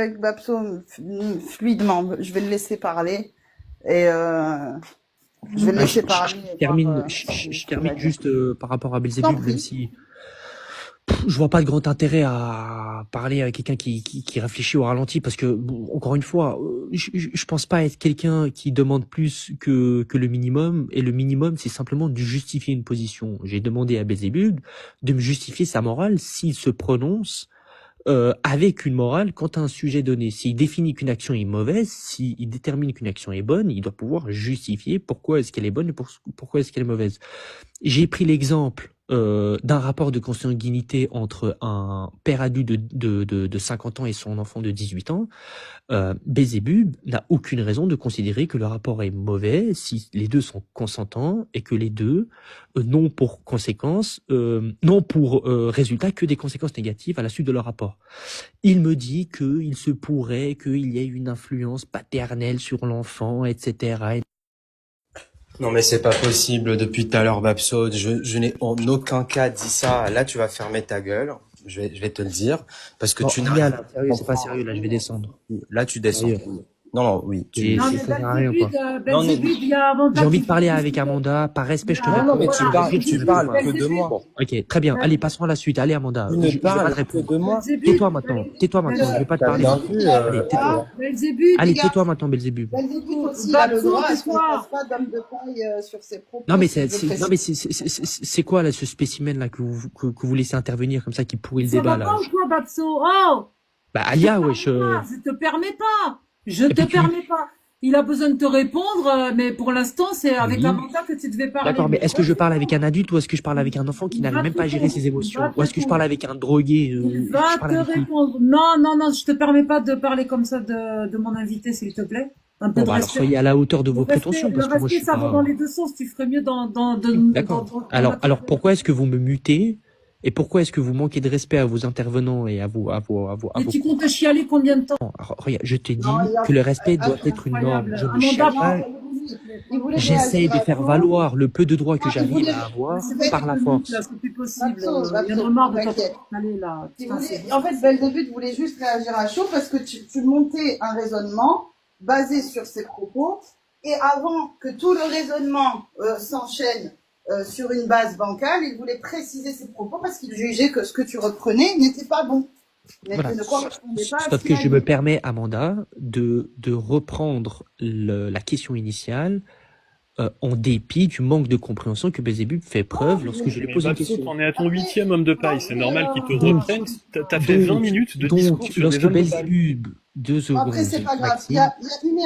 avec Babso fluidement. Je vais le laisser parler et je vais le Ah, laisser parler et voir termine, ce qu'il je va termine dire. juste par rapport à T'en Belzébuth, même prie. si je vois pas de grand intérêt à parler avec quelqu'un qui réfléchit au ralenti, parce que bon, encore une fois, je pense pas être quelqu'un qui demande plus que le minimum, et le minimum c'est simplement de justifier une position. J'ai demandé à Belzébuth de me justifier sa morale s'il se prononce avec une morale quant à un sujet donné. S'il définit qu'une action est mauvaise, s'il détermine qu'une action est bonne, il doit pouvoir justifier pourquoi est-ce qu'elle est bonne et pourquoi est-ce qu'elle est mauvaise. J'ai pris l'exemple d'un rapport de consanguinité entre un père adulte de 50 ans et son enfant de 18 ans. Belzébuth n'a aucune raison de considérer que le rapport est mauvais si les deux sont consentants et que les deux n'ont pour conséquence, n'ont pour résultat que des conséquences négatives à la suite de leur rapport. Il me dit qu'il se pourrait qu'il y ait une influence paternelle sur l'enfant, etc. Non mais c'est pas possible depuis tout à l'heure, Babso. Je n'ai en aucun cas dit ça. Là, tu vas fermer ta gueule. Je vais te le dire parce que Bon, tu n'as Alia, rien là, sérieux, c'est pas sérieux, là, je vais descendre. Là, tu descends. Sérieux. Non, non, oui, Et Non, tu. mais ça sert à rien, quoi. Non, mais Belzébuth, il y a J'ai Amanda envie qui de parler veut avec discuter. Amanda. Par respect, je te non, non, réponds. mais tu parles, Belzébuth, tu ne réponds parles pas. que de moi. Bon, ok, très bien. Allez, passons à la suite. Allez, Amanda. Tu ne Je vais pas parles te que répondre. de moi. Tais-toi maintenant. Tais-toi maintenant. Je vais pas te T'as parler. bien vu. Allez, tais-toi. Belzébuth, Allez, Les gars, tais-toi maintenant, Belzébuth. Belzébuth aussi, il a le Babso, droit à ce qu'on ne fasse tais-toi. pas d'homme de paille sur ses Non, propos, mais si je non, précise. mais c'est quoi, là, ce spécimen, là, que vous laissez intervenir comme ça, qui pourrit le Ça débat, va là? pas ou quoi, Babso? Oh! Bah, Je te Alia, permets wesh, pas, je te permets pas. Je et te puis permets pas. Il a besoin de te répondre, mais pour l'instant, c'est avec oui. Amanda que tu devais parler. D'accord, mais Mais est-ce que je parle avec un adulte ou est-ce que je parle avec un enfant qui il n'arrive va même te pas à gérer répondre. ses Il va émotions? te Ou est-ce que je parle répondre. avec un drogué? Il Je va parle te avec qui? répondre. Non, non, non, je te permets pas de parler comme ça de mon invité, s'il te plaît. Un peu Bon, de bah, alors, respect. soyez à la hauteur de Le vos respect, prétentions, le parce que moi, je respect, suis ça va pas... dans les deux sens. Tu ferais mieux D'accord. dans Alors, pourquoi est-ce que vous me mutez? Et pourquoi est-ce que vous manquez de respect à vos intervenants et à Et vos... tu comptes chialer combien de temps? Alors, regarde, je te Non, dis que le respect doit être une norme. Incroyable. Je ne Amanda, chiale Non, pas. il voulait J'essaie réagir de à faire toi. valoir le peu de droits que Non, il j'arrive voulait. à avoir c'est En bon, fait, par la tu peux là, force. c'est plus possible. Babso, Il y en a Babso, marre de t'inquiète. t'installer là. Putain, c'est En fait, Belzébuth voulait juste réagir à chaud parce que tu montais un raisonnement basé sur ses propos et avant que tout le raisonnement s'enchaîne sur une base bancale, il voulait préciser ses propos parce qu'il jugeait que ce que tu reprenais n'était pas bon, Voilà. ne correspondait pas à ce Sauf qu'il que a je me dit. permets, Amanda, de reprendre la question initiale en dépit du manque de compréhension que Belzébuth fait preuve lorsque je lui Mais pose une Babso, question. t'en es à ton 8e homme de paille. C'est normal qu'il te Donc, reprenne. T'as fait 20 minutes de discours sur des lorsque hommes de paille. Belzébuth, 2 Après, secondes, c'est pas grave. Il y Maxime,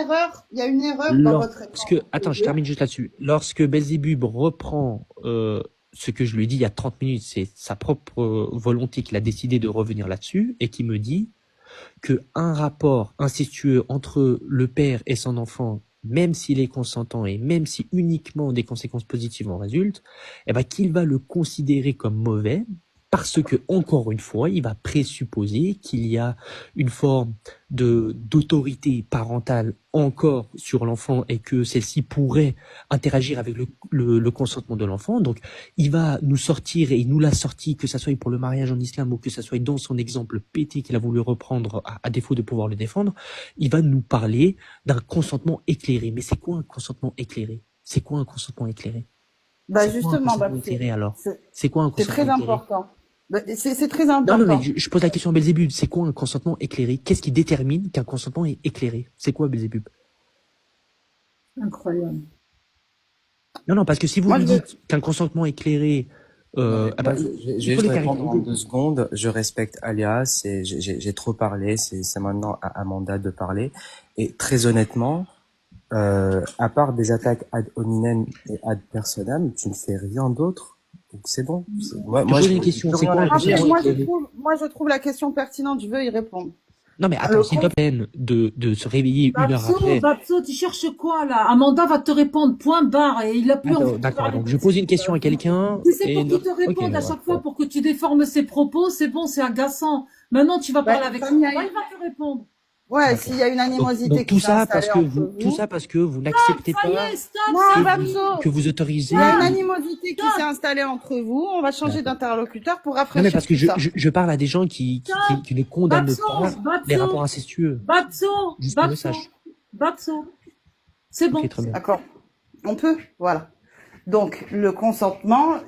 a une erreur dans votre réponse. attends, je termine juste là-dessus. Lorsque Belzébuth reprend ce que je lui ai dit il y a 30 minutes, c'est sa propre volonté qu'il a décidé de revenir là-dessus, et qui me dit que un rapport incestueux entre le père et son enfant, même s'il est consentant et même si uniquement des conséquences positives en résultent, eh ben, qu'il va le considérer comme mauvais parce que, encore une fois, il va présupposer qu'il y a une forme d'autorité parentale encore sur l'enfant et que celle-ci pourrait interagir avec le consentement de l'enfant. Donc, il va nous sortir, et il nous l'a sorti, que ça soit pour le mariage en islam ou que ça soit dans son exemple pété qu'il a voulu reprendre à défaut de pouvoir le défendre, il va nous parler d'un consentement éclairé. Mais c'est quoi un consentement éclairé? C'est quoi un consentement éclairé? Bah C'est quoi un justement, consentement Babso, éclairé alors? C'est quoi un c'est consentement très éclairé? important. Bah, c'est très Non, mais important. je pose la question à Belzébuth. C'est quoi un consentement éclairé? Qu'est-ce qui détermine qu'un consentement est éclairé? C'est quoi, Belzébuth? incroyable. Non, parce que si vous Moi, lui je veux- dites qu'un consentement éclairé, Non, mais ah moi, bah, je il vais faut juste les répondre en caractériser. 2 secondes. Je respecte Alias et j'ai trop parlé. C'est maintenant à Amanda de parler. Et très honnêtement, à part des attaques ad hominem et ad personam, tu ne fais rien d'autre. Donc c'est bon. Je te pose une question. C'est quoi un Après, consentement éclairé? moi, je trouve la question pertinente. Je veux y répondre. Non, mais attends, Le s'il te plaît, de se réveiller une heure après. Babso, tu cherches quoi là? Amanda va te répondre, point barre, et il a plus envie de D'accord, parler. donc je pose une question à quelqu'un Tu sais, et... pour qu'il te réponde à chaque fois, pour que tu déformes ses propos, c'est bon, c'est agaçant. Maintenant, tu vas parler avec Samia, Amanda, il va te répondre. Ouais, D'accord. s'il y a une Donc, animosité qui tout s'est ça parce installée que entre tout vous. ça parce que vous n'acceptez Ça y pas est, stop, Non, c'est Babso, que vous il autorisez y a une les... animosité qui s'est installée entre vous. On va changer D'accord. d'interlocuteur pour Non, mais rafraîchir parce que tout ça. je parle à des gens qui ne condamnent Babso, pas les rapports Babso, incestueux. Babso, Juste un Babso, message. Babso. C'est Ok, bon. très bien. D'accord. On peut? Voilà. Donc, le consentement,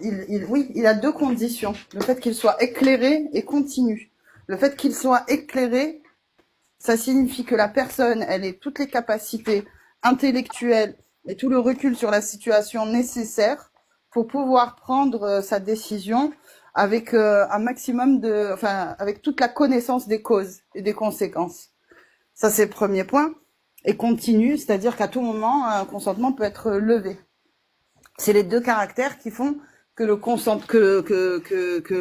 oui, il a deux conditions. Le fait qu'il soit éclairé et continu. Le fait qu'il soit éclairé, ça signifie que la personne, elle ait toutes les capacités intellectuelles et tout le recul sur la situation nécessaire pour pouvoir prendre sa décision avec un maximum avec toute la connaissance des causes et des conséquences. Ça, c'est le premier point. Et continu, c'est-à-dire qu'à tout moment, un consentement peut être levé. C'est les deux caractères qui font que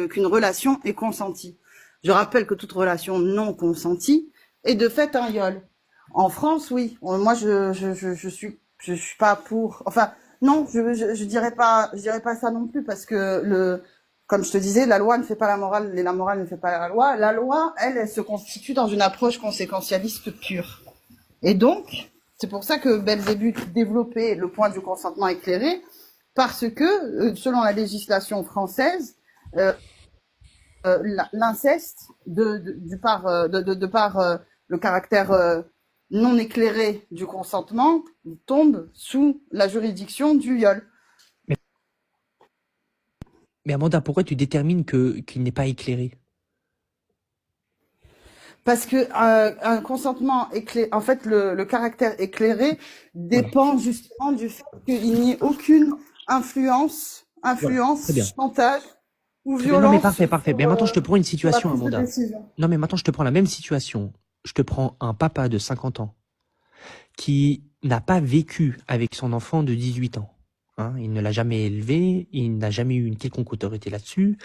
qu'une relation est consentie. Je rappelle que toute relation non consentie est de fait un viol. En France, oui. Moi, je suis pas pour. Enfin, non, je dirais pas ça non plus parce que comme je te disais, la loi ne fait pas la morale et la morale ne fait pas la loi. La loi, elle se constitue dans une approche conséquentialiste pure. Et donc, c'est pour ça que Belzébuth développait le point du consentement éclairé, parce que, selon la législation française, l'inceste, de par le caractère non éclairé du consentement, tombe sous la juridiction du viol. Mais Amanda, pourquoi tu détermines qu'il n'est pas éclairé? Parce que un consentement éclairé, en fait, le caractère éclairé dépend justement du fait qu'il n'y ait aucune influence, Très bien. chantage ou Très bien. violence. Non, mais parfait. Mais maintenant, je te prends une sur la situation, prise de Amanda. décision. Non, mais maintenant, je te prends la même situation. Je te prends un papa de 50 ans qui n'a pas vécu avec son enfant de 18 ans. Hein, il ne l'a jamais élevé, il n'a jamais eu une quelconque autorité là-dessus,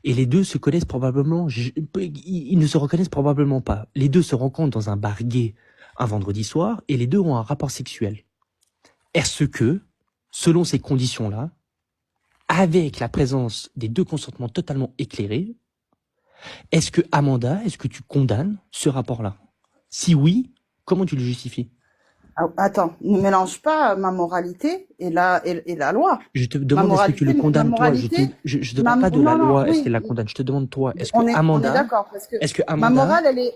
et les deux se connaissent probablement, ils ne se reconnaissent probablement pas. Les deux se rencontrent dans un bar gay un vendredi soir, et les deux ont un rapport sexuel. Est-ce que, selon ces conditions-là, avec la présence des deux consentements totalement éclairés, est-ce que Amanda, est-ce que tu condamnes ce rapport-là? Si oui, comment tu le justifies? Attends, ne mélange pas ma moralité et la loi. Je te demande est-ce que tu le condamnes toi. Je te parle pas de la loi, est-ce qu'elle la condamne. Je te demande toi, est-ce que on est Amanda, d'accord parce que est-ce que ma Amanda, morale, elle est.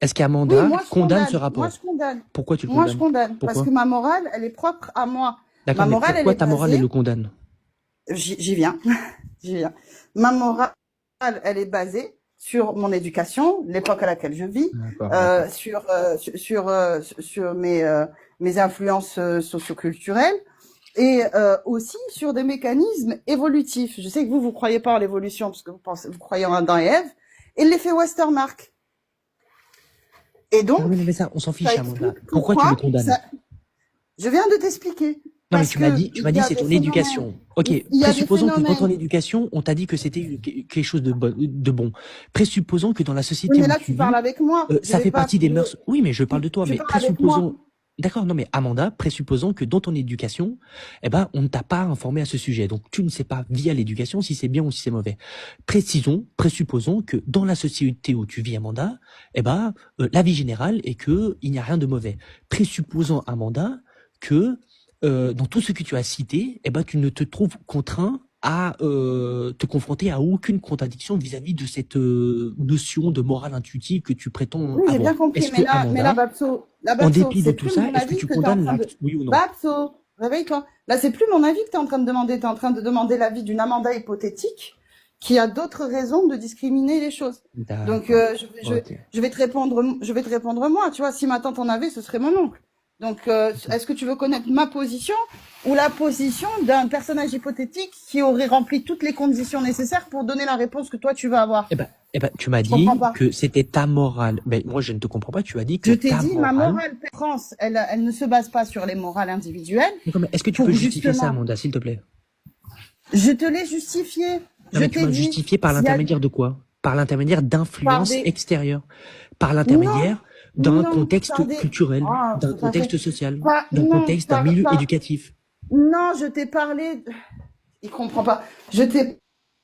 est-ce qu'Amanda Oui, moi, je condamne ce rapport? Moi, je condamne. Pourquoi tu le Moi, condamnes? je condamne Pourquoi? parce que ma morale, elle est propre à moi. D'accord, Ma mais morale, pourquoi elle est ta morale, basée- elle le condamne? J'y viens. J'y viens. Ma morale, elle est basée sur mon éducation, l'époque à laquelle je vis, D'accord. sur mes influences socioculturelles et aussi sur des mécanismes évolutifs. Je sais que vous croyez pas en l'évolution parce que vous croyez en Adam et Ève, et l'effet Westermarck. Et donc, Non, mais ça, on s'en fiche, ça Amanda. explique Pourquoi tu le condamnes? Je viens de t'expliquer. Non, mais Parce tu m'as que dit, il y a c'est des ton phénomènes. éducation. Ok, Il y a des présupposons que dans ton phénomènes. éducation, on t'a dit que c'était quelque chose de bon. Présupposons que dans la société Oui, mais où là, tu tu parles vis, avec moi. ça fait partie des mœurs. Oui, mais je parle de toi, Tu mais parles avec moi. présupposons. D'accord, non, mais Amanda, présupposons que dans ton éducation, eh ben, on ne t'a pas informé à ce sujet. Donc, tu ne sais pas via l'éducation si c'est bien ou si c'est mauvais. Présupposons que dans la société où tu vis, Amanda, eh ben, la vie générale est que il n'y a rien de mauvais. Présupposons, Amanda, que dans tout ce que tu as cité, eh ben, tu ne te trouves contraint à te confronter à aucune contradiction vis-à-vis de cette notion de morale intuitive que tu prétends Oui, j'ai avoir. bien compris. Est-ce que Mais là, Amanda, Babso, en dépit de c'est tout plus ça, mon est-ce que avis tu que tu es en condamnes train de... l'acte, oui ou non? Babso, réveille-toi. Là, c'est plus mon avis que tu es en train de demander. Tu es en train de demander l'avis d'une Amanda hypothétique qui a d'autres raisons de discriminer les choses. Donc, Ok. je vais te répondre moi. Tu vois, si ma tante en avait, ce serait mon oncle. Donc, est-ce que tu veux connaître ma position ou la position d'un personnage hypothétique qui aurait rempli toutes les conditions nécessaires pour donner la réponse que toi tu vas avoir? Eh ben, tu m'as Je dit comprends pas. que c'était ta morale. Mais moi, je ne te comprends pas. Tu as dit que Je t'ai ta dit, ma morale. morale France, elle ne se base pas sur les morales individuelles. D'accord, mais est-ce que tu Pour peux justifier ça, justement- Amanda, s'il te plaît? Je te l'ai justifié. Non, Je mais tu t'ai m'as dit. justifié par s'il y a- l'intermédiaire de quoi? Par l'intermédiaire d'influences Par des- extérieures. Par l'intermédiaire d'un non, contexte par des- culturel, Ah, d'un tout à contexte fait. social, Pas- d'un non, contexte, d'un par- milieu par- éducatif. Non, je t'ai parlé. Il comprend pas. Je t'ai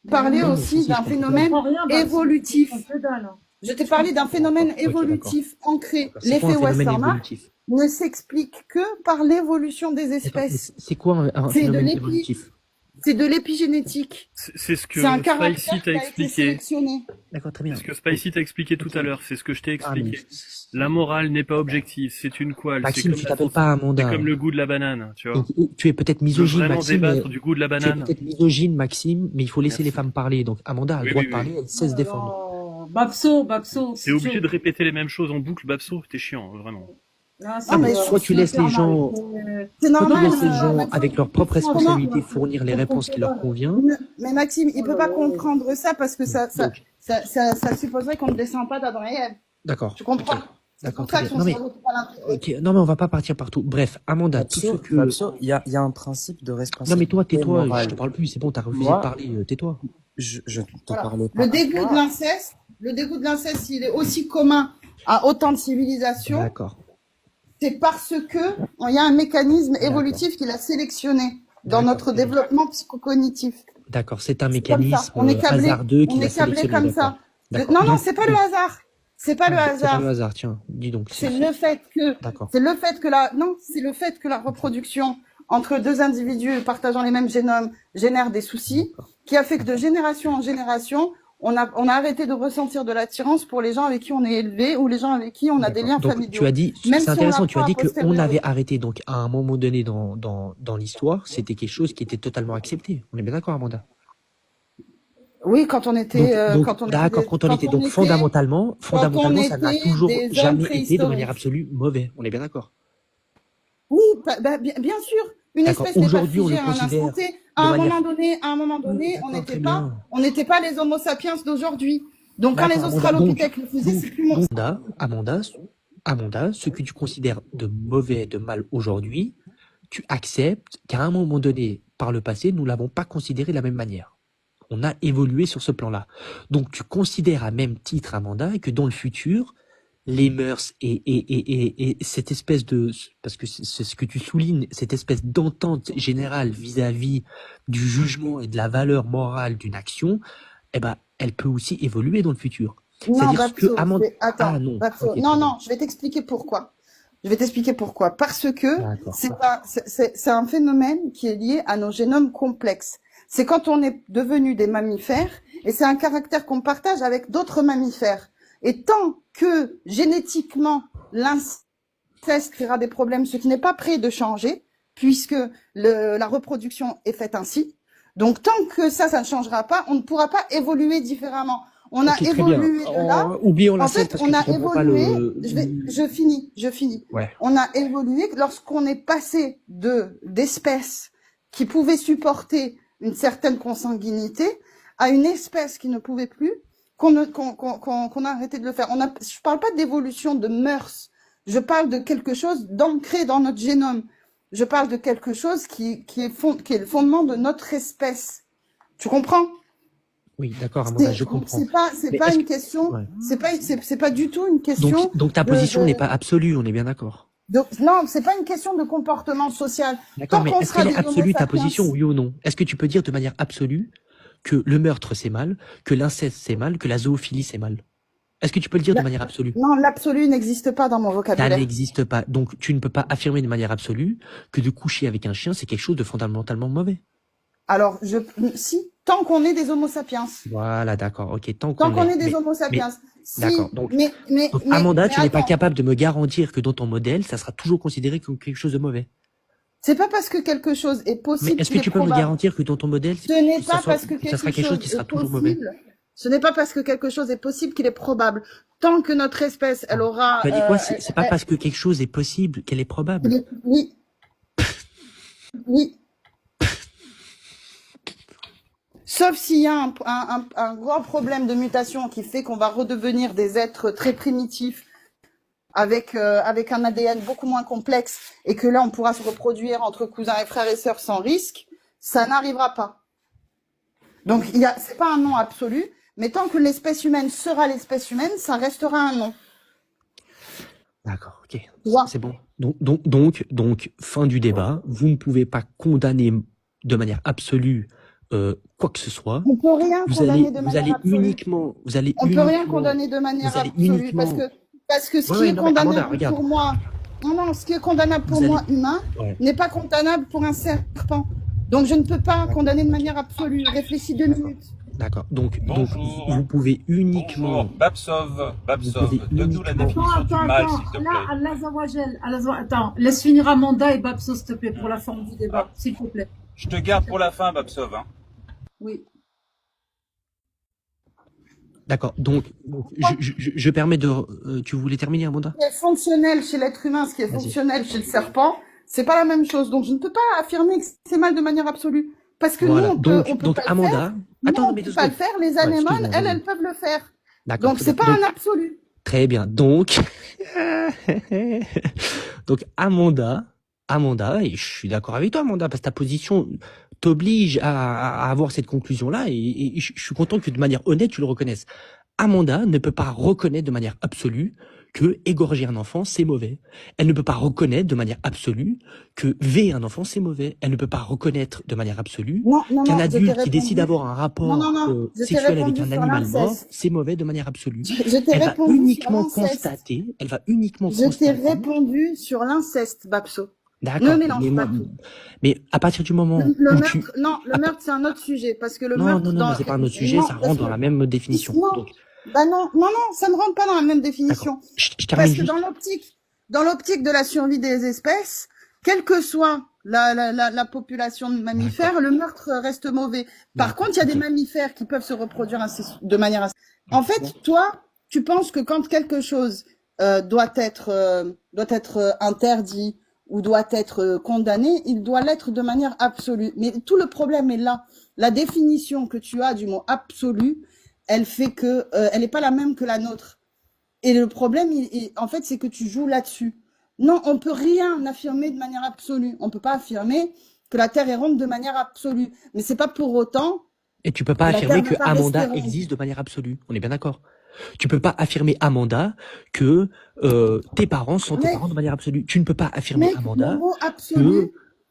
parlé Non, mais aussi si, d'un je comprends. phénomène comprends rien, Babso. évolutif. On te donne. Je t'ai parlé d'un phénomène Ok, d'accord. évolutif ancré. D'accord. C'est quoi L'effet un phénomène Westermarck évolutif? ne s'explique que par l'évolution des D'accord, mais espèces. c'est quoi un C'est de phénomène l'épi, évolutif? c'est de l'épigénétique. C'est ce C'est un que caractère Spicy qui t'a a été expliqué. sélectionné. D'accord, très C'est bien. ce que Spicy t'a expliqué tout à l'heure. C'est ce que je t'ai Ah, mais expliqué. La morale n'est pas objective. C'est une couale. C'est Maxime, comme tu la t'appelles sauce. pas C'est Amanda. comme le goût de la banane, tu vois. Et tu es peut-être Tu veux misogyne, vraiment Maxime, mais débattre du goût de la tu es banane? peut-être misogyne, Maxime, mais il faut laisser les Merci. femmes parler. Donc Amanda a le Oui, droit oui, de parler, oui. elle sait se défendre. Alors, Babso, T'es c'est obligé chaud. de répéter les mêmes choses en boucle, Babso. T'es chiant, vraiment. Là, Non, c'est mais Soit tu laisses les gens, c'est soit tu normal, laisses les gens Maxime. avec leur propre Comment, responsabilité fournir les réponses qui leur conviennent. mais Maxime, il peut pas comprendre ça parce que Donc, ça supposerait qu'on ne descend pas d'Adam et Ève. d'accord. Tu comprends? Ok. C'est D'accord, pour ça très que bien. son Non mais, cerveau peut pas l'intégrer. ok. Non mais on va pas partir partout. Bref, Amanda, tout ce que. Fabio, il y a un principe de Non mais responsabilité toi, tais-toi, je morale. te parle plus, c'est bon, t'as refusé de Moi, parler, tais-toi. je ne te Voilà. parlais pas Le à dégoût de toi. l'inceste, il est aussi commun à autant de civilisations. D'accord. C'est parce que il y a un mécanisme D'accord. évolutif qu'il a sélectionné dans D'accord. notre développement psychocognitif. D'accord, c'est un C'est comme ça. mécanisme On est câblé, hasardeux on qu'il a est câblé sélectionné, comme d'accord. ça. D'accord. Non, non, Donc, c'est pas le hasard. C'est pas le c'est pas hasard. le hasard, tiens, dis donc. C'est le fait que, D'accord. c'est le fait que la reproduction entre deux individus partageant les mêmes génomes génère des soucis, D'accord. qui a fait que de génération en génération, on a arrêté de ressentir de l'attirance pour les gens avec qui on est élevé ou les gens avec qui on a des D'accord. liens Donc, familiaux. tu as dit, Même c'est si on intéressant, tu as l'apprend dit a qu'on posteriori. avait arrêté, donc, à un moment donné dans l'histoire, c'était quelque chose qui était totalement accepté. On est bien d'accord, Amanda? Oui, quand on était, D'accord, quand on était, donc, fondamentalement, ça n'a était toujours des hommes jamais été de manière préhistoriques. absolue mauvais. On est bien d'accord? Oui, bien sûr. Une D'accord. espèce n'est pas Aujourd'hui, on figée le à un considère instant T. de À un manière. moment donné, D'accord, on n'était pas les Homo sapiens d'aujourd'hui. Donc, quand les d'accord, Amanda. Australopithèques le faisaient, c'est plus mon. Amanda, ce que tu considères de mauvais, de mal aujourd'hui, tu acceptes qu'à un moment donné, par le passé, nous l'avons pas considéré de la même manière. On a évolué sur ce plan-là. Donc, tu considères à même titre, Amanda, que dans le futur, les mœurs et cette espèce de, parce que c'est ce que tu soulignes, cette espèce d'entente générale vis-à-vis du jugement et de la valeur morale d'une action, eh ben, elle peut aussi évoluer dans le futur. Non, C'est-à-dire que Babso, Ah non. Babso. Ok, Non, très bien. non, je vais t'expliquer pourquoi. Parce que D'accord. c'est un phénomène qui est lié à nos génomes complexes. C'est quand on est devenu des mammifères, et c'est un caractère qu'on partage avec d'autres mammifères. Et tant que génétiquement l'inceste créera des problèmes, ce qui n'est pas prêt de changer, puisque la reproduction est faite ainsi. Donc tant que ça ne changera pas, on ne pourra pas évoluer différemment. On a Ok, très bien. évolué de là. Oublions la En scène fait, parce on que a je comprends pas évolué. le. Je finis. Ouais. On a évolué lorsqu'on est passé d'espèces qui pouvaient supporter une certaine consanguinité à une espèce qui ne pouvait plus, qu'on a arrêté de le faire. Je parle pas d'évolution de mœurs. Je parle de quelque chose d'ancré dans notre génome. Je parle de quelque chose qui est le fondement de notre espèce. Tu comprends? Oui, d'accord, Amanda, je comprends. C'est Mais pas est-ce une question. Ouais. C'est pas du tout une question. Donc ta position n'est pas absolue, on est bien d'accord. Non, c'est pas une question de comportement social. D'accord, Tant mais qu'on est-ce sera qu'elle est des Homo absolue ta sapiens- position, oui ou non? Est-ce que tu peux dire de manière absolue que le meurtre c'est mal, que l'inceste c'est mal, que la zoophilie c'est mal? Est-ce que tu peux le dire de manière absolue? Non, l'absolu n'existe pas dans mon Ça vocabulaire. n'existe pas. Donc tu ne peux pas affirmer de manière absolue que de coucher avec un chien c'est quelque chose de fondamentalement mauvais. Alors, si, tant qu'on est des Homo sapiens. Voilà, d'accord, ok. Tant Tant qu'on est mais- des Homo sapiens. Si, d'accord, donc mais, Amanda, tu n'es pas attends. capable de me garantir que dans ton modèle, ça sera toujours considéré comme quelque chose de mauvais. C'est pas parce que quelque chose est Mais possible est-ce que qu'il est tu peux me probable. garantir que dans ton modèle, Ce n'est ça pas soit- parce que ça sera quelque chose qui sera est toujours mauvais? possible. Ce n'est pas parce que quelque chose est possible qu'il est probable. Tant que notre espèce, elle aura. Tu as dit quoi? C'est pas parce que quelque chose est possible qu'elle est probable. Oui. Oui. Sauf s'il y a un grand problème de mutation qui fait qu'on va redevenir des êtres très primitifs avec un ADN beaucoup moins complexe et que là on pourra se reproduire entre cousins et frères et sœurs sans risque, ça n'arrivera pas. Donc c'est pas un nom absolu, mais tant que l'espèce humaine sera l'espèce humaine, ça restera un nom. D'accord, ok. Ouais. C'est bon. Donc, fin du débat. Vous ne pouvez pas condamner de manière absolue quoi que ce soit, On peut rien condamner de manière absolue. On peut rien condamner de manière absolue parce que ce qui est condamnable pour moi, ce qui est condamnable pour moi humain n'est pas condamnable pour un serpent. Donc je ne peux pas condamner de manière absolue. Réfléchis 2 minutes. D'accord. Donc vous pouvez uniquement. Bonjour. Babsov, donne-nous la définition du mal, s'il te plaît. Allah Zawajel, attends, laisse finir Amanda et Babso, s'il te plaît, pour la forme du débat, s'il te plaît. Je te garde pour la fin, Babsov. Hein. Oui. D'accord. Donc je permets de. Tu voulais terminer, Amanda? Ce qui est fonctionnel chez l'être humain, ce qui est fonctionnel chez le serpent, c'est pas la même chose. Donc je ne peux pas affirmer que c'est mal de manière absolue. Parce que voilà. nous, on peut pas Amanda, le faire. attends, on peut pas le faire. Les anémones, elles peuvent le faire. Donc c'est pas un absolu. Très bien. Donc Amanda, et je suis d'accord avec toi, Amanda, parce que ta position t'oblige à avoir cette conclusion-là, et je suis content que de manière honnête tu le reconnaisses. Amanda ne peut pas reconnaître de manière absolue que égorger un enfant, c'est mauvais. Elle ne peut pas reconnaître de manière absolue que veiller un enfant, c'est mauvais. Elle ne peut pas reconnaître de manière absolue qu'un adulte qui décide d'avoir un rapport sexuel avec un animal mort, c'est mauvais de manière absolue. Elle va uniquement constater. Je t'ai répondu sur l'inceste, Babso. D'accord. Ne mélange pas tout. Mais à partir du moment où le meurtre, c'est un autre sujet, parce que le meurtre. Non, c'est pas un autre sujet, ça rentre dans la même définition. Donc, non, ça ne rentre pas dans la même définition. Parce que dans l'optique de la survie des espèces, quelle que soit la population de mammifères, le meurtre reste mauvais. Par contre, il y a des mammifères qui peuvent se reproduire de manière assez... En fait, toi, tu penses que quand quelque chose doit être interdit ou doit être condamné, il doit l'être de manière absolue. Mais tout le problème est là. La définition que tu as du mot absolu, elle fait que elle n'est pas la même que la nôtre. Et le problème, en fait, c'est que tu joues là-dessus. Non, on peut rien affirmer de manière absolue. On peut pas affirmer que la Terre est ronde de manière absolue. Mais c'est pas pour autant. Et tu peux pas affirmer que Amanda existe de manière absolue. On est bien d'accord. Tu peux pas affirmer, Amanda, que tes parents sont tes parents de manière absolue. Tu ne peux pas affirmer, Amanda,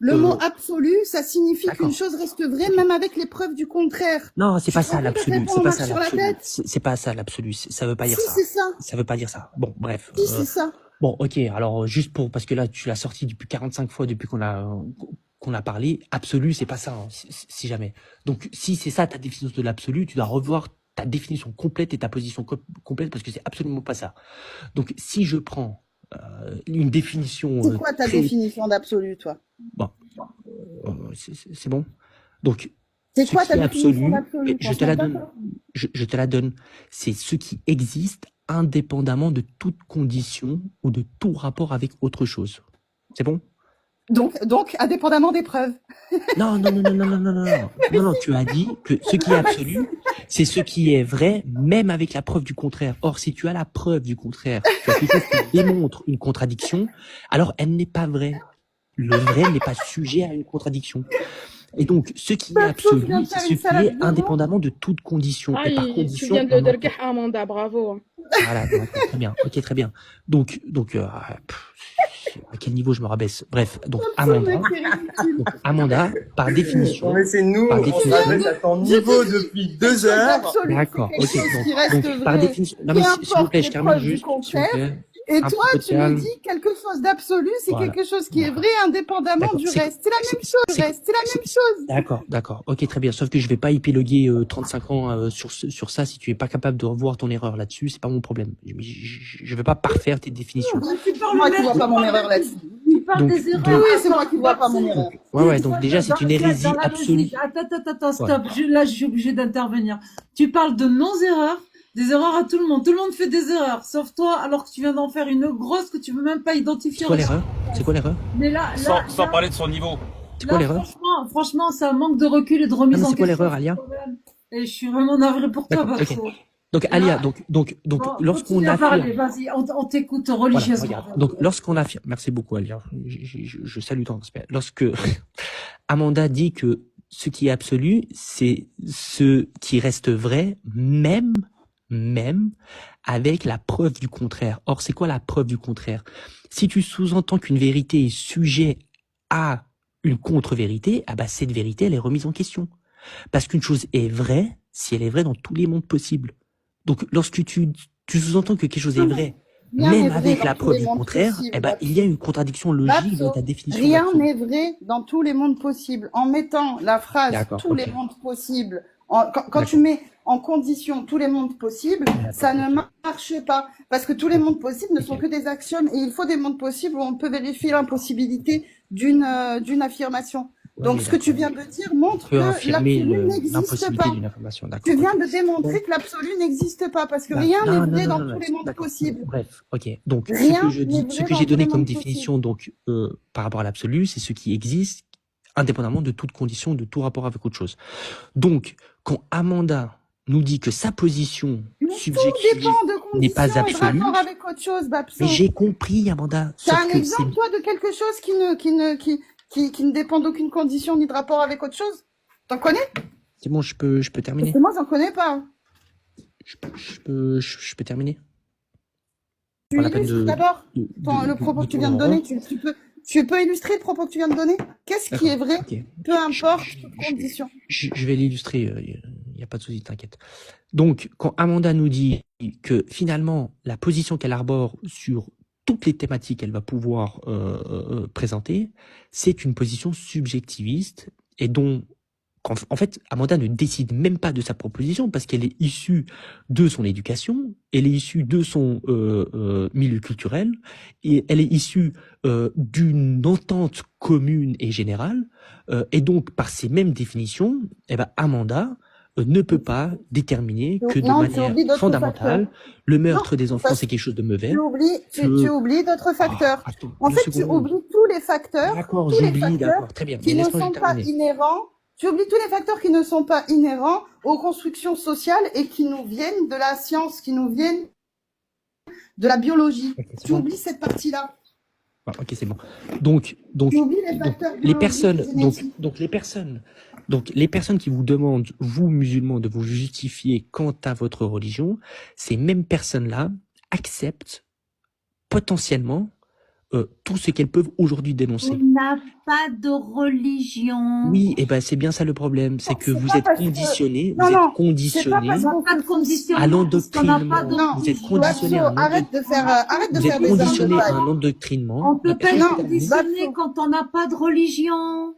le mot absolu, ça signifie qu'une chose reste vraie, même avec les preuves du contraire. Non, c'est pas ça l'absolu. C'est pas ça l'absolu. C'est pas ça l'absolu. Ça veut pas dire ça. Si, c'est ça. Ça veut pas dire ça. Bon, bref. Si, c'est ça. Bon, ok. Alors, juste parce que là, tu l'as sorti depuis 45 fois depuis qu'on a parlé. Absolu, c'est pas ça, hein, si jamais. Donc, si c'est ça ta définition de l'absolu, tu dois revoir ta définition complète et ta position complète parce que c'est absolument pas ça. Donc, si je prends une définition... C'est quoi ta définition d'absolu, toi? Bon, c'est bon. Donc, c'est quoi ta définition d'absolu? Je te la donne. C'est ce qui existe indépendamment de toute condition ou de tout rapport avec autre chose. C'est bon? Donc, indépendamment des preuves. Non, tu as dit que ce qui est absolu, c'est ce qui est vrai, même avec la preuve du contraire. Or, si tu as la preuve du contraire, tu as quelque chose qui démontre une contradiction, alors elle n'est pas vraie. Le vrai n'est pas sujet à une contradiction. Et donc, ce qui est absolu, c'est ce qui est indépendamment de toute condition. Et par condition, tu viens de le dire, Amanda, bravo. Voilà, très bien. Ok, très bien. Donc, à quel niveau je me rabaisse? Bref, donc Amanda, par définition. Non mais c'est nous, on se rabaisse à ton niveau depuis 2 heures. D'accord, ok. Donc, par définition. Non mais s'il vous plaît, je termine juste. Et toi, tu me dis quelque chose d'absolu, c'est quelque chose qui est vrai indépendamment du reste. C'est la même chose, c'est la même chose. D'accord. Ok, très bien. Sauf que je vais pas épiloguer 35 ans sur ça. Si tu es pas capable de revoir ton erreur là-dessus, c'est pas mon problème. Je vais pas parfaire tes définitions. C'est moi qui vois pas mon erreur là-dessus. Tu parles des erreurs. Oui, c'est moi qui vois pas mon erreur. Ouais, donc déjà, c'est une hérésie absolue. Attends, stop. Là, je suis obligé d'intervenir. Tu parles de non-erreurs. Des erreurs à tout le monde. Tout le monde fait des erreurs. Sauf toi, alors que tu viens d'en faire une grosse que tu veux même pas identifier. C'est quoi l'erreur? Mais là, sans parler de son niveau. C'est quoi l'erreur? Franchement, c'est un manque de recul et de remise en question. C'est quoi l'erreur, Alia? Et je suis vraiment navré pour toi, Babso. Okay. Donc, Alia, donc, lorsqu'on affirme... Vas-y, on t'écoute religieusement. Voilà, regarde. Donc, lorsqu'on affirme... Merci beaucoup, Alia. Je salue ton respect. Lorsque Amanda dit que ce qui est absolu, c'est ce qui reste vrai, même avec la preuve du contraire. Or, c'est quoi la preuve du contraire? Si tu sous-entends qu'une vérité est sujet à une contre-vérité, ah bah cette vérité, elle est remise en question. Parce qu'une chose est vraie si elle est vraie dans tous les mondes possibles. Donc, lorsque tu sous-entends que quelque chose est vrai, Rien n'est même vrai avec dans la tous preuve les du mondes contraire, possibles, eh ben, il y a une contradiction logique dans ta définition Rien d'absolu. n'est vrai dans tous les mondes possibles. En mettant la phrase D'accord, tous ok. les mondes possibles, quand D'accord. tu mets en condition tous les mondes possibles, ça ne ok. marche pas. Parce que tous les mondes possibles ne sont Ok. que des axiomes et il faut des mondes possibles où on peut vérifier l'impossibilité d'une affirmation. Ouais, Donc mais ce que tu d'accord. viens de dire montre On peut que affirmer l'absolu n'existe l'impossibilité pas. d'une information, d'accord. Tu viens ok. de démontrer que l'absolu n'existe pas parce que rien n'est vrai dans tous les mondes D'accord. possibles. Bref, ok. Donc, ce que Rien je n'est dis, ce vrai que dans j'ai tous les donné comme mondes définition, donc, par rapport à l'absolu, c'est ce qui existe indépendamment de toute condition, de tout rapport avec autre chose. Donc, quand Amanda nous dit que sa position Mais tout subjective dépend de n'est pas conditions et de absolue, rapport avec autre chose, Babso. mais j'ai compris, Amanda. T'as Sauf un que exemple, toi, de quelque chose qui ne dépend d'aucune condition ni de rapport avec autre chose? T'en connais? c'est bon, je peux Parce terminer. que moi, j'en connais pas. Je peux terminer. Tu Pas la peine illustres d'abord le propos que tu viens de tourner en donner. rond. Tu peux illustrer le propos que tu viens de donner? Qu'est-ce qui est vrai? Ok. Peu importe toute condition. Je vais l'illustrer, il n'y a pas de souci, t'inquiète. Donc, quand Amanda nous dit que finalement, la position qu'elle arbore sur toutes les thématiques qu'elle va pouvoir présenter, c'est une position subjectiviste et dont, en fait, Amanda ne décide même pas de sa proposition parce qu'elle est issue de son éducation, elle est issue de son milieu culturel, et elle est issue d'une entente commune et générale, et donc par ces mêmes définitions, eh ben, Amanda ne peut pas déterminer que de Non, tu manière oublies d'autres fondamentale, le meurtre Non, des enfants parce c'est quelque chose de mauvais. Tu oublies d'autres facteurs. Attends, En 2 fait, tu secondes. oublies tous les facteurs, D'accord, tous les j'oublie, facteurs d'accord, très bien. Mais qui ne laisse-moi sont juste pas terminer. inhérents. Tu oublies tous les facteurs qui ne sont pas inhérents aux constructions sociales et qui nous viennent de la science, qui nous viennent de la biologie. Ok, c'est Tu bon. oublies cette partie-là. Ah, ok, c'est bon. Donc, Tu oublies les donc, facteurs les biologiques personnes, et génétiques. donc les personnes qui vous demandent, vous musulmans, de vous justifier quant à votre religion, ces mêmes personnes-là acceptent potentiellement tout ce qu'elles peuvent aujourd'hui dénoncer. On n'a pas de religion. Oui, et ben c'est bien ça le problème, c'est Non, que c'est vous pas êtes parce que- conditionné, Non, vous non, êtes c'est pas conditionné parce On n'a pas de condition. à l'endoctrinement. Non, Vous êtes conditionné à un Babso, arrête de faire vous êtes des hommes de conditionné à paille. un endoctrinement. On peut pas Est-ce que être je peux terminer conditionné quand on n'a pas de religion.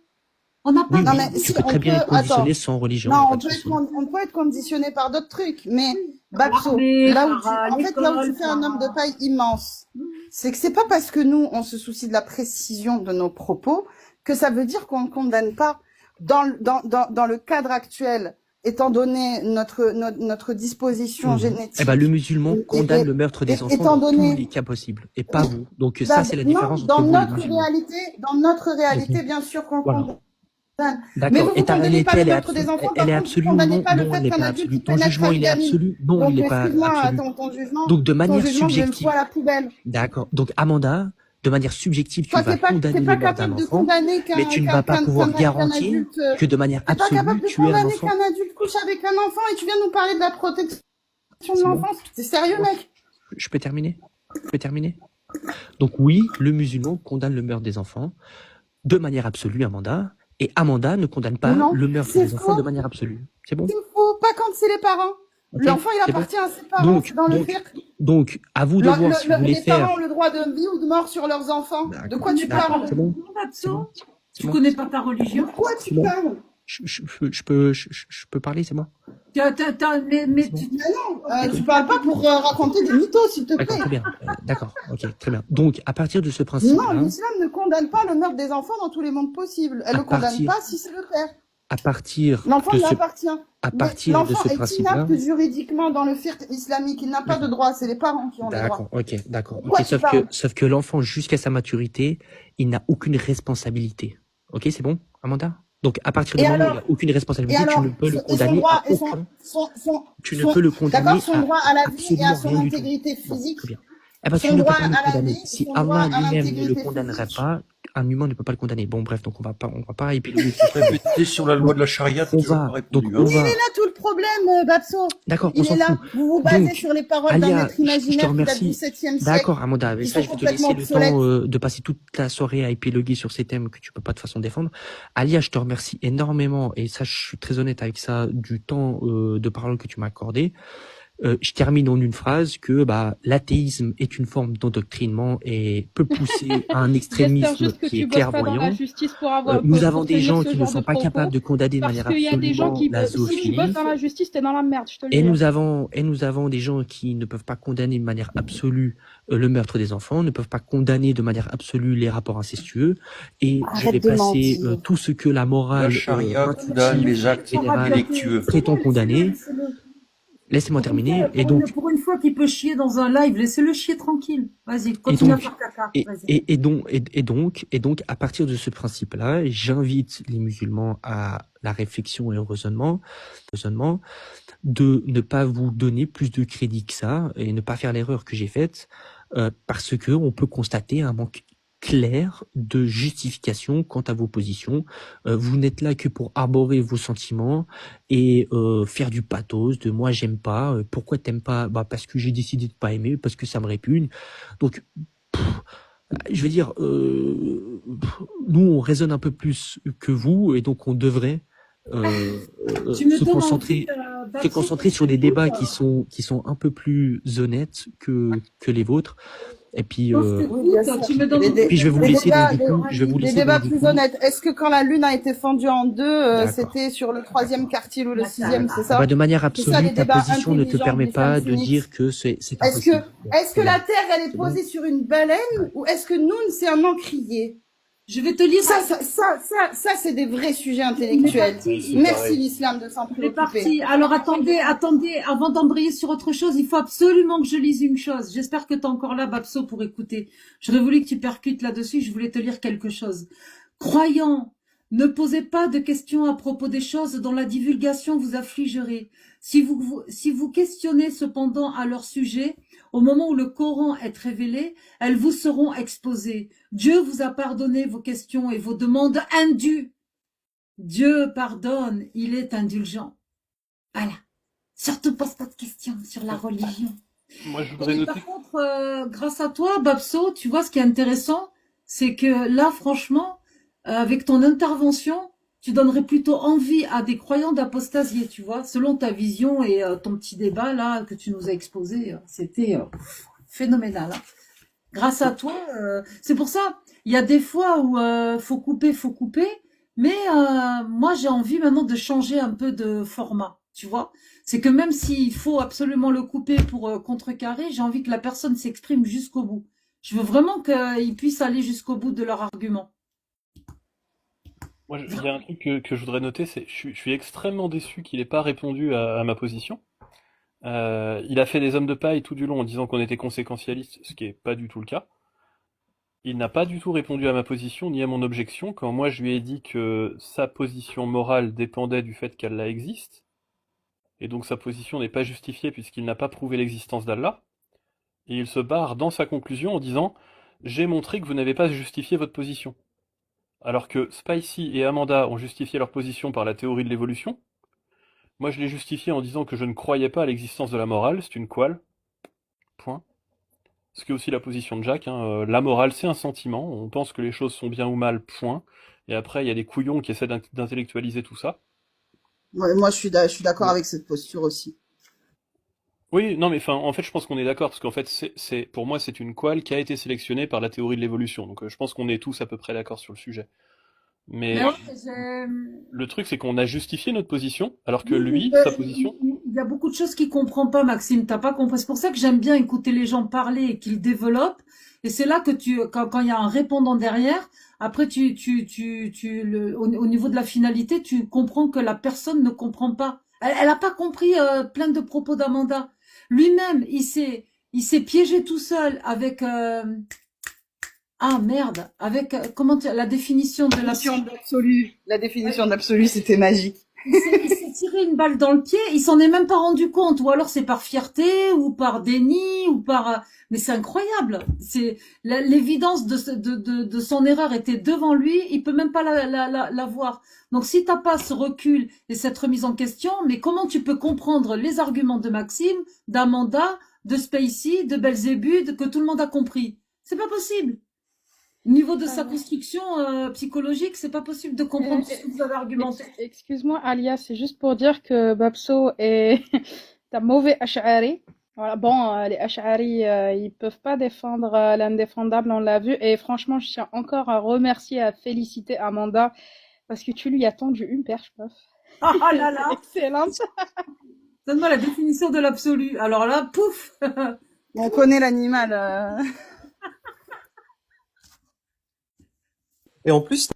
On n'a pas Oui, de Non, mais mais tu si, peux très on bien peut- être conditionné attends. sans religion. Non, y a pas on de souci. peut être conditionné par d'autres trucs, mais Babso, l'armée, là où par en fait, là où tu l'école, fais un par- homme de paille immense, c'est que c'est pas parce que nous, on se soucie de la précision de nos propos que ça veut dire qu'on ne condamne pas. Dans le cadre actuel, étant donné notre disposition génétique. Eh ben, le musulman Et- condamne et- le meurtre des et- enfants étant dans donné- tous les cas possibles, et pas vous. Donc Bah, ça, c'est la différence non, entre vous et les dans notre réalité, Ok. bien sûr qu'on Voilà. condamne. Mais D'accord. vous Et ta condamnez réalité, pas le elle est meurtre des absolue. enfants, Elle est par contre, vous absolue. condamnez Non, pas le non, fait elle n'est qu'un pas adulte absolue. qui Ton pénètre jugement, une il est gamine. absolu. Non, Donc, il n'est pas excuse-moi, absolu. ton jugement. Donc, de manière ton jugement, je le subjective. fous à la poubelle. D'accord. Donc, Amanda, de manière subjective, tu Toi, vas t'es pas condamner le capable meurtre d'un de enfant, condamner mais tu ne vas pas pouvoir garantir adulte. que de manière T'es pas absolue, capable de tu es un condamner enfant. qu'un adulte couche avec un enfant et tu viens nous parler de la protection de C'est bon. l'enfance. T'es sérieux, mec? Je peux terminer? Donc oui, le musulman condamne le meurtre des enfants de manière absolue, Amanda. Et Amanda ne condamne pas Non, le meurtre c'est des enfants faux. de manière absolue. C'est bon? Il faut pas quand c'est les parents. Ok, L'enfant, il c'est bon. appartient à ses parents. Donc, C'est dans le donc, fait. donc, à vous de voir si vous voulez Les parents faire. ont le droit de vie ou de mort sur leurs enfants. D'accord. De quoi tu D'accord, parles? c'est bon. C'est bon. C'est Tu bon. connais pas ta religion. De quoi tu C'est bon. parles? Je peux parler, c'est bon? Mais tu Mais non, tu parles pas pour raconter des mythos, s'il te D'accord, plaît. très bien. D'accord, ok, très bien. Donc, à partir de ce principe-là, Non, l'islam ne condamne pas le meurtre des enfants dans tous les mondes possibles. Elle À le condamne partir- pas si c'est le père. à partir L'enfant de lui ce, appartient. à Mais partir de l'enfant ce est principe-là, inapte juridiquement dans le fiqh islamique. Il n'a pas de droit. C'est les parents qui ont les droits. d'accord, ok, d'accord. Pourquoi Ok, tu parles sauf que l'enfant, jusqu'à sa maturité, il n'a aucune responsabilité. Ok, c'est bon, Amanda? Donc, à partir du Et moment où il alors n'a aucune Et responsabilité, alors, tu ne peux le et son condamner droit, à et aucun. Tu ne son- peux le condamner d'accord, son droit à la vie et à absolument son rien du tout. intégrité Bon, physique. très bien. Eh ben, tu Son ne peux droit pas le à la condamner. vie, Si son Allah droit à lui-même ne le l'intégrité condamnerait physique. pas, un humain ne peut pas le condamner. Bon, bref, donc on va pas épiloguer tout ça. Ouais, mais t'es sur la loi de la charia, t'as On toujours va, pas donc répondu. on Hein. Il va. est là tout le problème, Babso. D'accord, on Il s'en est là. fout. Vous vous basez Donc, sur les paroles d'un Alia, être je te imaginaire qui date du remercie. 7e siècle. D'accord, Amanda, mais Ils ça, sont je vais te laisser complètement le obsolètes. temps de passer toute la soirée à épiloguer sur ces thèmes que tu peux pas de toute façon défendre. Alia, je te remercie énormément, et ça, je suis très honnête avec ça, du temps de parole que tu m'as accordé. Je termine en une phrase que l'athéisme est une forme d'endoctrinement et peut pousser à un J'espère extrémisme juste que qui tu est bosses pas dans la clairvoyant. justice Nous avons pour des tenir gens ce qui ne genre sont de pas capables propos. de condamner de Parce manière qu'il y a des gens absolument la si tu bosses zoophilie. dans la justice, t'es dans la merde, je te le Et dis. nous avons des gens qui ne peuvent pas condamner de manière absolue le meurtre des enfants, ne peuvent pas condamner de manière absolue les rapports incestueux. Et je vais Arrête de passer mentir. tout ce que la La morale charia condamne intuitive les actes générale délictueux. prétend condamner. Laissez-moi terminer. Et donc, Pour une fois qu'il peut chier dans un live, laissez-le chier tranquille. Vas-y, et continue à donc, faire caca. et, Vas-y. et donc, à partir de ce principe-là, j'invite les musulmans à la réflexion et au raisonnement, de ne pas vous donner plus de crédit que ça et ne pas faire l'erreur que j'ai faite, parce que on peut constater un manque clair de justification quant à vos positions. Vous n'êtes là que pour arborer vos sentiments et faire du pathos de moi j'aime pas. Pourquoi t'aimes pas? Parce que j'ai décidé de pas aimer, parce que ça me répugne. Donc je veux dire, nous on raisonne un peu plus que vous et donc on devrait Tu me se donnes concentrer sur des débats qui sont un peu plus honnêtes que les vôtres. Et puis Oui, bien sûr. tu me donnes puis je vais vous Les laisser débats, donc du coup, je vais vous les laisser débats donc du plus coup. honnêtes. Est-ce que quand la Lune a été fendue en deux, D'accord. c'était sur le 3e quartile ou le 6e, c'est ça? De manière C'est ça, les absolue, ta débats position ne te intelligents permet des pas femmes de sunnites. dire que c'est Est-ce impossible. que la Terre, elle est C'est bon. posée sur une baleine ou est-ce que Noun, c'est un encrier? Je vais te lire Ça, c'est des vrais sujets intellectuels. Merci l'islam de s'en C'est préoccuper. parti. Alors attendez, avant d'embrayer sur autre chose, il faut absolument que je lise une chose. J'espère que tu es encore là, Babso, pour écouter. J'aurais voulu que tu percutes là-dessus, je voulais te lire quelque chose. Croyants, ne posez pas de questions à propos des choses dont la divulgation vous affligerait. Si vous questionnez cependant à leur sujet, au moment où le Coran est révélé, elles vous seront exposées. Dieu vous a pardonné vos questions et vos demandes indues. Dieu pardonne, il est indulgent. Voilà. Surtout pose pas de questions sur la religion. Moi, je voudrais Et noter. par contre, grâce à toi, Babso, tu vois ce qui est intéressant, c'est que là, franchement, avec ton intervention, tu donnerais plutôt envie à des croyants d'apostasier, tu vois, selon ta vision et ton petit débat là que tu nous as exposé, c'était phénoménal. Hein. Grâce à toi, c'est pour ça, il y a des fois où faut couper, mais moi j'ai envie maintenant de changer un peu de format, tu vois. C'est que même s'il faut absolument le couper pour contrecarrer, j'ai envie que la personne s'exprime jusqu'au bout. Je veux vraiment qu'ils puissent aller jusqu'au bout de leur argument. Moi, il y a un truc que je voudrais noter, c'est je suis extrêmement déçu qu'il n'ait pas répondu à ma position. Il a fait des hommes de paille tout du long en disant qu'on était conséquentialiste, ce qui est pas du tout le cas. Il n'a pas du tout répondu à ma position ni à mon objection quand moi je lui ai dit que sa position morale dépendait du fait qu'Allah existe, et donc sa position n'est pas justifiée puisqu'il n'a pas prouvé l'existence d'Allah. Et il se barre dans sa conclusion en disant « J'ai montré que vous n'avez pas justifié votre position ». Alors que Spicy et Amanda ont justifié leur position par la théorie de l'évolution, moi je l'ai justifié en disant que je ne croyais pas à l'existence de la morale, c'est une couale. Point. Ce qui est aussi la position de Jack, hein. La morale c'est un sentiment, on pense que les choses sont bien ou mal, point. Et après il y a des couillons qui essaient d'intellectualiser tout ça. Ouais, moi, je suis d'accord avec cette posture aussi. Oui, non mais enfin, en fait je pense qu'on est d'accord, parce qu'en fait pour moi c'est une couale qui a été sélectionnée par la théorie de l'évolution, donc je pense qu'on est tous à peu près d'accord sur le sujet. Mais le truc c'est qu'on a justifié notre position, alors que lui, sa position... Il y a beaucoup de choses qu'il comprend pas, Maxime, t'as pas compris. C'est pour ça que j'aime bien écouter les gens parler et qu'ils développent, et c'est là que quand il y a un répondant derrière, après au niveau de la finalité, tu comprends que la personne ne comprend pas. Elle a pas compris plein de propos d'Amanda. Lui-même, il s'est piégé tout seul avec avec la définition de La définition d'absolu, c'était magique. il s'est tiré une balle dans le pied, il s'en est même pas rendu compte, ou alors c'est par fierté, ou par déni, ou par... Mais c'est incroyable. C'est l'évidence de son erreur était devant lui, il peut même pas la voir. Donc si t'as pas ce recul et cette remise en question, mais comment tu peux comprendre les arguments de Maxime, d'Amanda, de Spacey, de Belzébuth, que tout le monde a compris? C'est pas possible. Au niveau de sa construction psychologique, c'est pas possible de comprendre ce que vous avez argumenté. Excuse-moi, Alia, c'est juste pour dire que Babso est un mauvais Ash'ari. Voilà, bon, les Ash'ari, ils peuvent pas défendre l'indéfendable, on l'a vu. Et franchement, je tiens encore à remercier, à féliciter Amanda, parce que tu lui as tendu une perche, meuf. Ah là là, Excellente. donne-moi la définition de l'absolu. Alors là, pouf. On connaît l'animal. Et en plus,